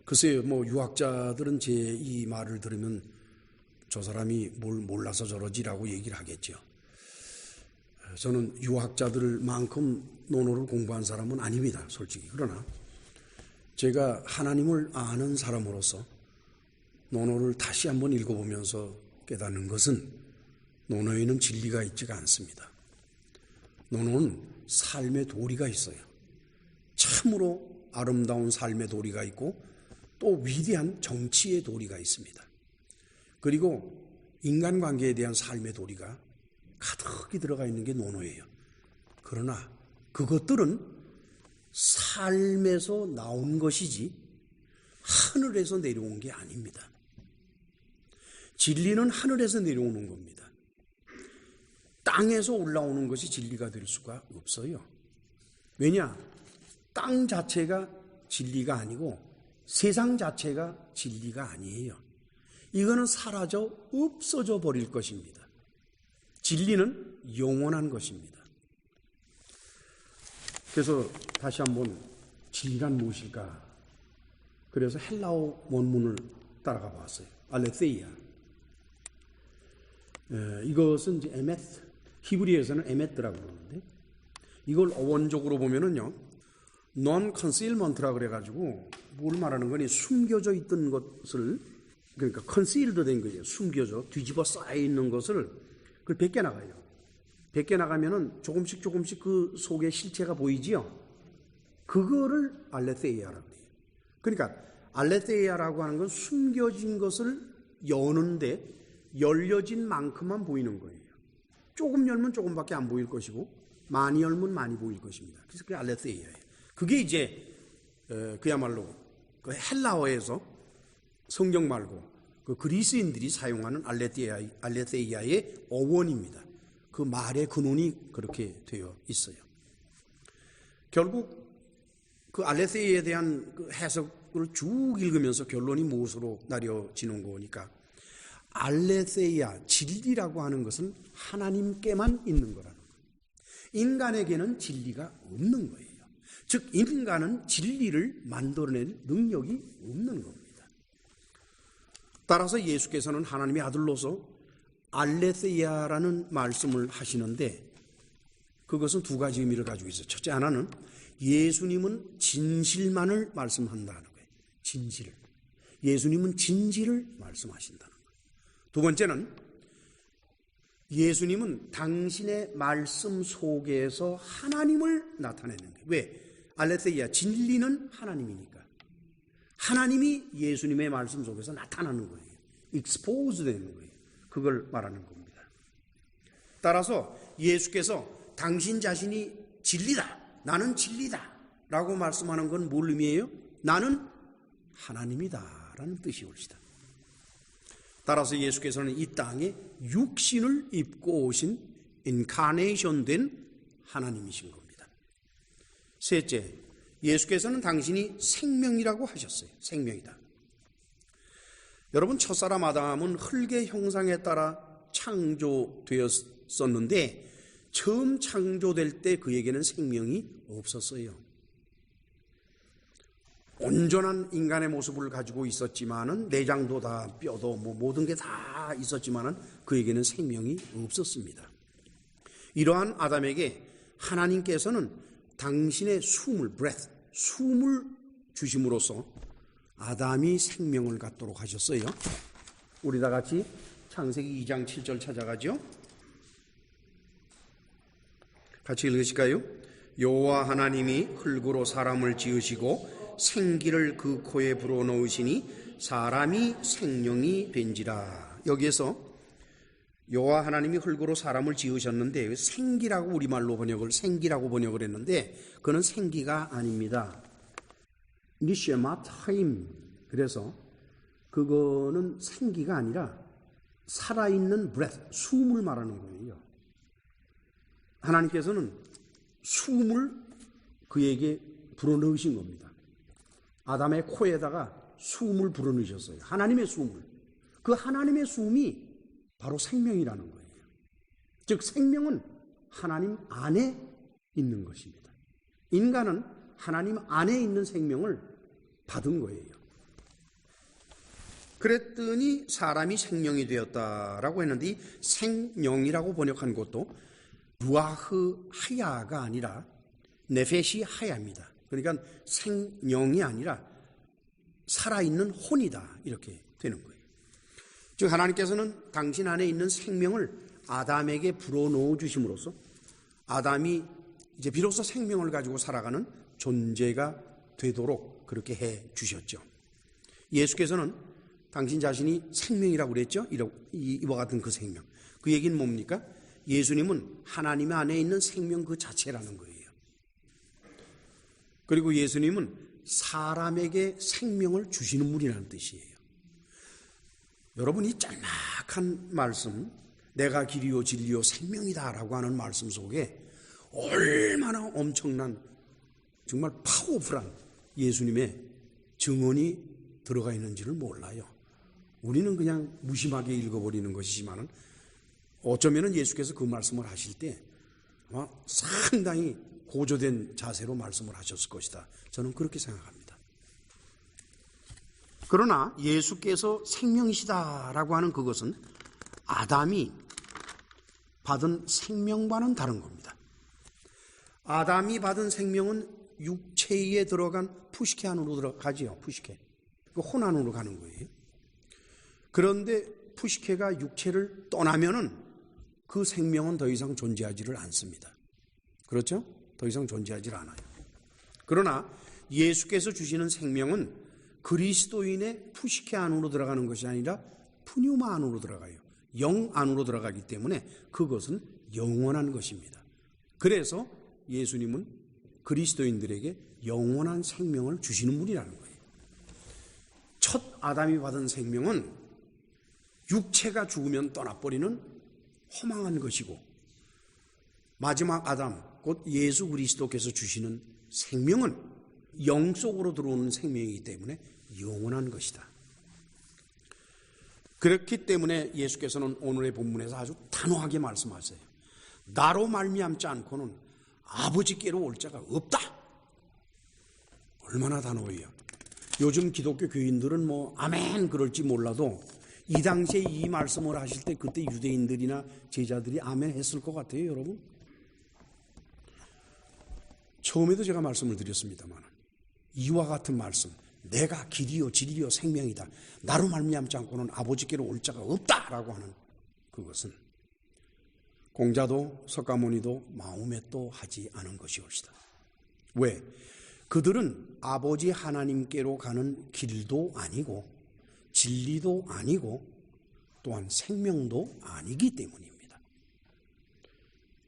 글쎄요, 유학자들은 제 이 말을 들으면 저 사람이 뭘 몰라서 저러지라고 얘기를 하겠죠. 저는 유학자들만큼 논어를 공부한 사람은 아닙니다, 솔직히. 그러나 제가 하나님을 아는 사람으로서 논어를 다시 한번 읽어보면서 깨닫는 것은 논어에는 진리가 있지가 않습니다. 논어는 삶의 도리가 있어요. 참으로 아름다운 삶의 도리가 있고 또 위대한 정치의 도리가 있습니다. 그리고 인간관계에 대한 삶의 도리가 가득히 들어가 있는 게 논어예요. 그러나 그것들은 삶에서 나온 것이지 하늘에서 내려온 게 아닙니다. 진리는 하늘에서 내려오는 겁니다. 땅에서 올라오는 것이 진리가 될 수가 없어요. 왜냐? 땅 자체가 진리가 아니고 세상 자체가 진리가 아니에요. 이거는 사라져 없어져 버릴 것입니다. 진리는 영원한 것입니다. 그래서 다시 한번 진리란 무엇일까? 그래서 헬라어 원문을 따라가 봤어요. 알레세이아. 이것은 이제 에메트, 히브리에서는 에메트라고 그러는데, 이걸 어원적으로 보면은요, non concealment라 그래가지고 뭘 말하는 거니? 숨겨져 있던 것을, 그러니까 concealed 된 거예요. 숨겨져 뒤집어 쌓여 있는 것을 그걸 벗겨 나가요. 벗겨 나가면은 조금씩 그 속에 실체가 보이지요. 그거를 알레세이아라고 해요. 그러니까 알레세이아라고 하는 건 숨겨진 것을 여는데 열려진 만큼만 보이는 거예요. 조금 열면 조금밖에 안 보일 것이고 많이 열면 많이 보일 것입니다. 그래서 그게 알레세이아예요. 그게 이제 그야말로 그 헬라어에서 성경 말고 그 그리스인들이 사용하는 알레세이아의 어원입니다. 그 말의 근원이 그렇게 되어 있어요. 결국 그 알레세이아에 대한 그 해석을 쭉 읽으면서 결론이 무엇으로 나뉘어지는 거니까, 알레세이아, 진리라고 하는 것은 하나님께만 있는 거라는 거예요. 인간에게는 진리가 없는 거예요. 즉 인간은 진리를 만들어낼 능력이 없는 겁니다. 따라서 예수께서는 하나님의 아들로서 알레세이아라는 말씀을 하시는데, 그것은 두 가지 의미를 가지고 있어요. 첫째 하나는 예수님은 진실만을 말씀한다는 거예요. 진실을. 예수님은 진실을 말씀하신다는 거예요. 두 번째는 예수님은 당신의 말씀 속에서 하나님을 나타내는 거예요. 왜? 알레세이아, 진리는 하나님이니까. 하나님이 예수님의 말씀 속에서 나타나는 거예요. expose 되는 거예요. 그걸 말하는 겁니다. 따라서 예수께서 당신 자신이 진리다, 나는 진리다 라고 말씀하는 건 뭘 의미해요? 나는 하나님이다 라는 뜻이 옳시다. 따라서 예수께서는 이 땅에 육신을 입고 오신 인카네이션 된 하나님이신 겁니다. 셋째, 예수께서는 당신이 생명이라고 하셨어요. 생명이다. 여러분, 첫사람 아담은 흙의 형상에 따라 창조되었었는데 처음 창조될 때 그에게는 생명이 없었어요. 온전한 인간의 모습을 가지고 있었지만은 내장도 다 뼈도 모든 게 다 있었지만은 그에게는 생명이 없었습니다. 이러한 아담에게 하나님께서는 당신의 숨을 숨을 주심으로써 아담이 생명을 갖도록 하셨어요. 우리 다 같이 창세기 2장 7절 찾아가죠. 같이 읽으실까요? 여호와 하나님이 흙으로 사람을 지으시고 생기를 그 코에 불어넣으시니 사람이 생명이 된지라. 여기에서 여호와 하나님이 흙으로 사람을 지으셨는데 생기라고 우리말로 생기라고 번역을 했는데 그는 생기가 아닙니다. 니쉐마타임. 그래서 그거는 생기가 아니라 살아있는 숨을 말하는 거예요. 하나님께서는 숨을 그에게 불어넣으신 겁니다. 아담의 코에다가 숨을 불어넣으셨어요. 하나님의 숨을. 그 하나님의 숨이 바로 생명이라는 거예요. 즉 생명은 하나님 안에 있는 것입니다. 인간은 하나님 안에 있는 생명을 받은 거예요. 그랬더니 사람이 생명이 되었다라고 했는데 이 생명이라고 번역한 것도 루아흐 하야가 아니라 네페시 하야입니다. 그러니까 생명이 아니라 살아있는 혼이다 이렇게 되는 거예요. 즉 하나님께서는 당신 안에 있는 생명을 아담에게 불어넣어 주심으로써 아담이 이제 비로소 생명을 가지고 살아가는 존재가 되도록 그렇게 해 주셨죠. 예수께서는 당신 자신이 생명이라고 그랬죠. 이와 같은 그 생명. 그 얘기는 뭡니까? 예수님은 하나님 안에 있는 생명 그 자체라는 거예요. 그리고 예수님은 사람에게 생명을 주시는 분이라는 뜻이에요. 여러분, 이 짤막한 말씀, 내가 길이요 진리요 생명이다 라고 하는 말씀 속에 얼마나 엄청난 정말 파워풀한 예수님의 증언이 들어가 있는지를 몰라요. 우리는 그냥 무심하게 읽어버리는 것이지만 어쩌면 예수께서 그 말씀을 하실 때 아마 상당히 고조된 자세로 말씀을 하셨을 것이다. 저는 그렇게 생각합니다. 그러나 예수께서 생명이시다라고 하는 그것은 아담이 받은 생명과는 다른 겁니다. 아담이 받은 생명은 육체에 들어간 푸시케 안으로 들어가지요. 푸시케. 그 혼 안으로 가는 거예요. 그런데 푸시케가 육체를 떠나면은 그 생명은 더 이상 존재하지를 않습니다. 그렇죠? 더 이상 존재하지 않아요. 그러나 예수께서 주시는 생명은 그리스도인의 푸시케 안으로 들어가는 것이 아니라 푸뉴마 안으로 들어가요. 영 안으로 들어가기 때문에 그것은 영원한 것입니다. 그래서 예수님은 그리스도인들에게 영원한 생명을 주시는 분이라는 거예요. 첫 아담이 받은 생명은 육체가 죽으면 떠나버리는 허망한 것이고, 마지막 아담 곧 예수 그리스도께서 주시는 생명은 영 속으로 들어오는 생명이기 때문에 영원한 것이다. 그렇기 때문에 예수께서는 오늘의 본문에서 아주 단호하게 말씀하세요. 나로 말미암지 않고는 아버지께로 올 자가 없다. 얼마나 단호해요. 요즘 기독교 교인들은 아멘 그럴지 몰라도 이 당시에 이 말씀을 하실 때 그때 유대인들이나 제자들이 아멘 했을 것 같아요, 여러분. 처음에도 제가 말씀을 드렸습니다만 이와 같은 말씀, 내가 길이요 진리요 생명이다. 나로 말미암지 않고는 아버지께로 올 자가 없다라고 하는 그것은 공자도 석가모니도 마음에도 하지 않은 것이옵시다. 왜? 그들은 아버지 하나님께로 가는 길도 아니고 진리도 아니고 또한 생명도 아니기 때문입니다.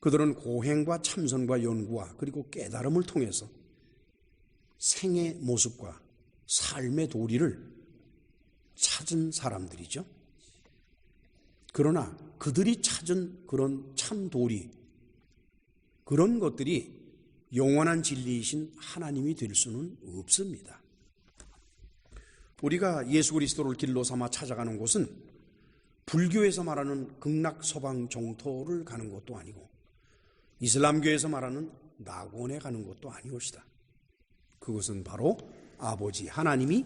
그들은 고행과 참선과 연구와 그리고 깨달음을 통해서 생의 모습과 삶의 도리를 찾은 사람들이죠. 그러나 그들이 찾은 그런 참 도리, 그런 것들이 영원한 진리이신 하나님이 될 수는 없습니다. 우리가 예수 그리스도를 길로 삼아 찾아가는 곳은 불교에서 말하는 극락서방 정토를 가는 것도 아니고 이슬람교에서 말하는 낙원에 가는 것도 아니옵시다. 그것은 바로 아버지 하나님이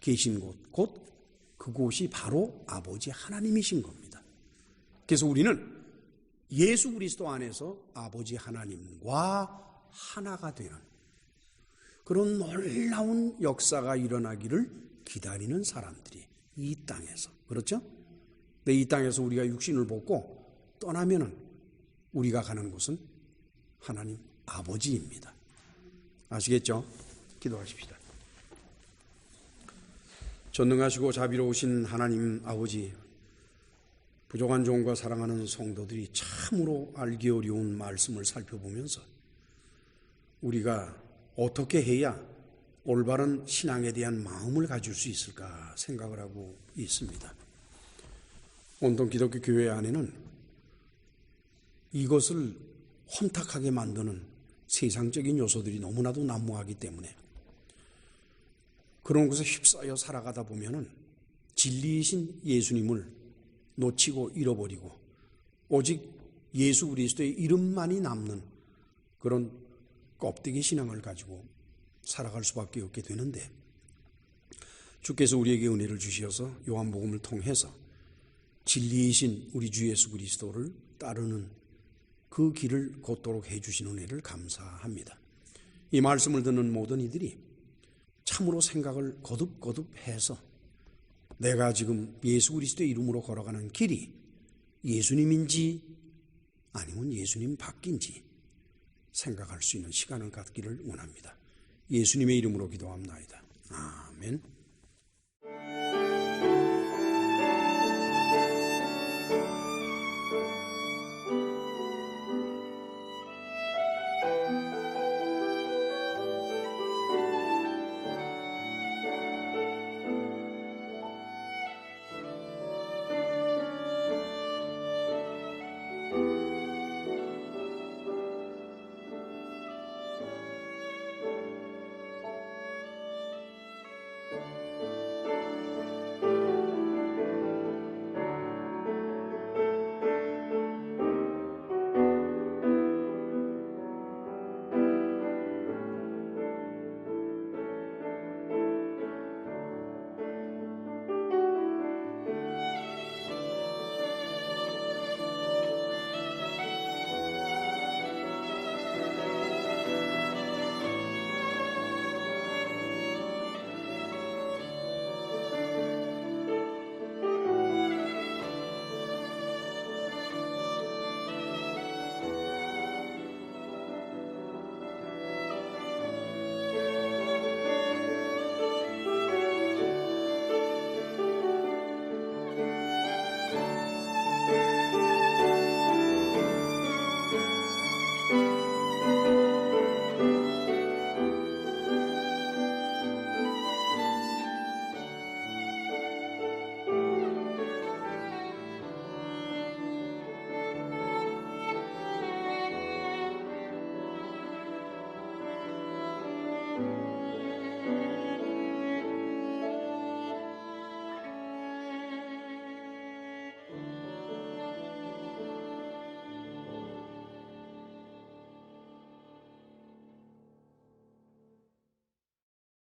계신 곳, 곧 그곳이 바로 아버지 하나님이신 겁니다. 그래서 우리는 예수 그리스도 안에서 아버지 하나님과 하나가 되는 그런 놀라운 역사가 일어나기를 기다리는 사람들이 이 땅에서, 그렇죠? 근데 이 땅에서 우리가 육신을 벗고 떠나면은 우리가 가는 곳은 하나님 아버지입니다. 아시겠죠? 기도하십시다. 전능하시고 자비로우신 하나님 아버지, 부족한 종과 사랑하는 성도들이 참으로 알기 어려운 말씀을 살펴보면서 우리가 어떻게 해야 올바른 신앙에 대한 마음을 가질 수 있을까 생각을 하고 있습니다. 온통 기독교 교회 안에는 이것을 혼탁하게 만드는 세상적인 요소들이 너무나도 난무하기 때문에 그런 곳에 휩싸여 살아가다 보면은 진리이신 예수님을 놓치고 잃어버리고 오직 예수 그리스도의 이름만이 남는 그런 껍데기 신앙을 가지고 살아갈 수밖에 없게 되는데, 주께서 우리에게 은혜를 주시어서 요한복음을 통해서 진리이신 우리 주 예수 그리스도를 따르는 그 길을 걷도록 해주신 은혜를 감사합니다. 이 말씀을 듣는 모든 이들이 참으로 생각을 거듭거듭해서 내가 지금 예수 그리스도의 이름으로 걸어가는 길이 예수님인지 아니면 예수님 밖인지 생각할 수 있는 시간을 갖기를 원합니다. 예수님의 이름으로 기도합나이다. 아멘.